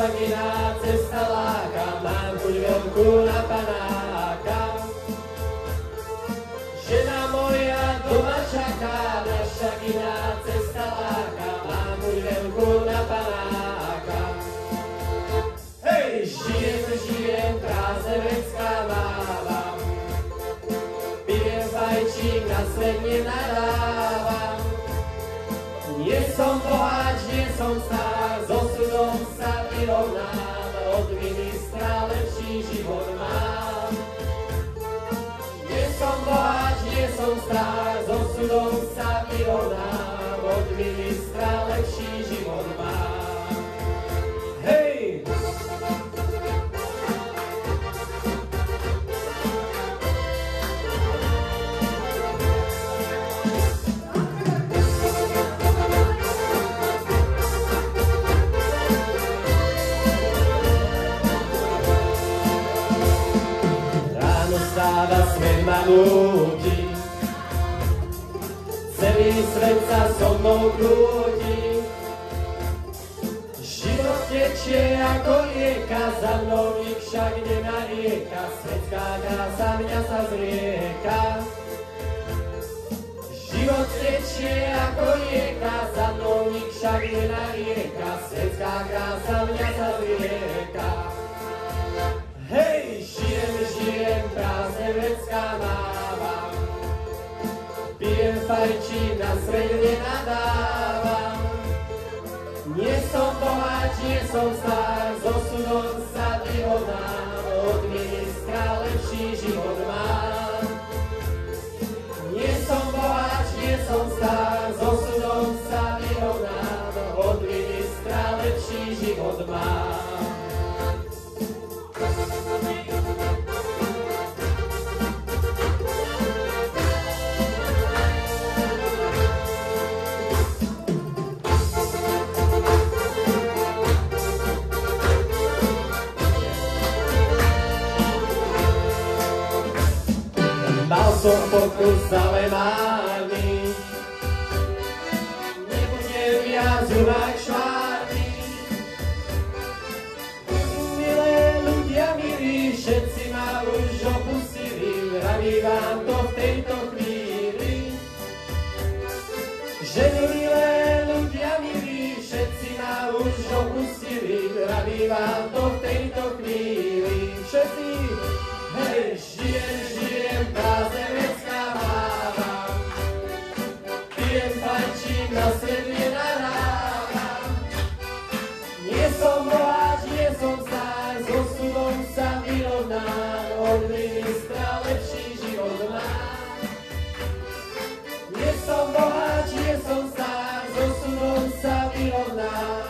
však iná cesta láka, mám chuť veľkú na panáka. Žena moja doma čaká, na však iná cesta láka, mám chuť veľkú na panáka. Hej, žijem, krásne vecká mávam, pijem fajčík, na svet nenadávam. Nie som boháč, nie som star, s osudom sa vyrovnám, od ministra lepší život mám. Nie som boháč, nie som star, s osudom sa vyrovnám, od ministra lepší život mám. Hej! Stáva svet ma núti, celý svet sa so mnou krúti. Život tečie ako rieka, za mnou nik však nenarieka, svetská krása mňa sa zrieka. Život tečie ako rieka, za mnou nik však nenarieka, svetská krása mňa sa zrieka. Hej, žijem, prázdne vecká mávam, pijem fajčík, na svet nenadávam. Nie som boháč, nie som star, s osudom sa vyrovnám, od ministra lepší život mám. Nie som boháč, nie som star, s osudom sa vyrovnám, od ministra lepší život mám. Mal som pokus, ale márny, nebudem viac junák švárny. Milé ľudia milí, všetci ma už opustili, vraví vám to v tejto chvíli. Že milé ľudia milí, všetci ma už opustili, vraví vám to v tejto chvíli. Všetci, hej, žijem, prázdne vecká mávam, pijem fajčík, na svet nenadávam. Nie som boháč, nie som star, s osudom sa vyrovnám, od ministra lepší život mám. Nie som boháč, nie som star, s osudom sa vyrovnám,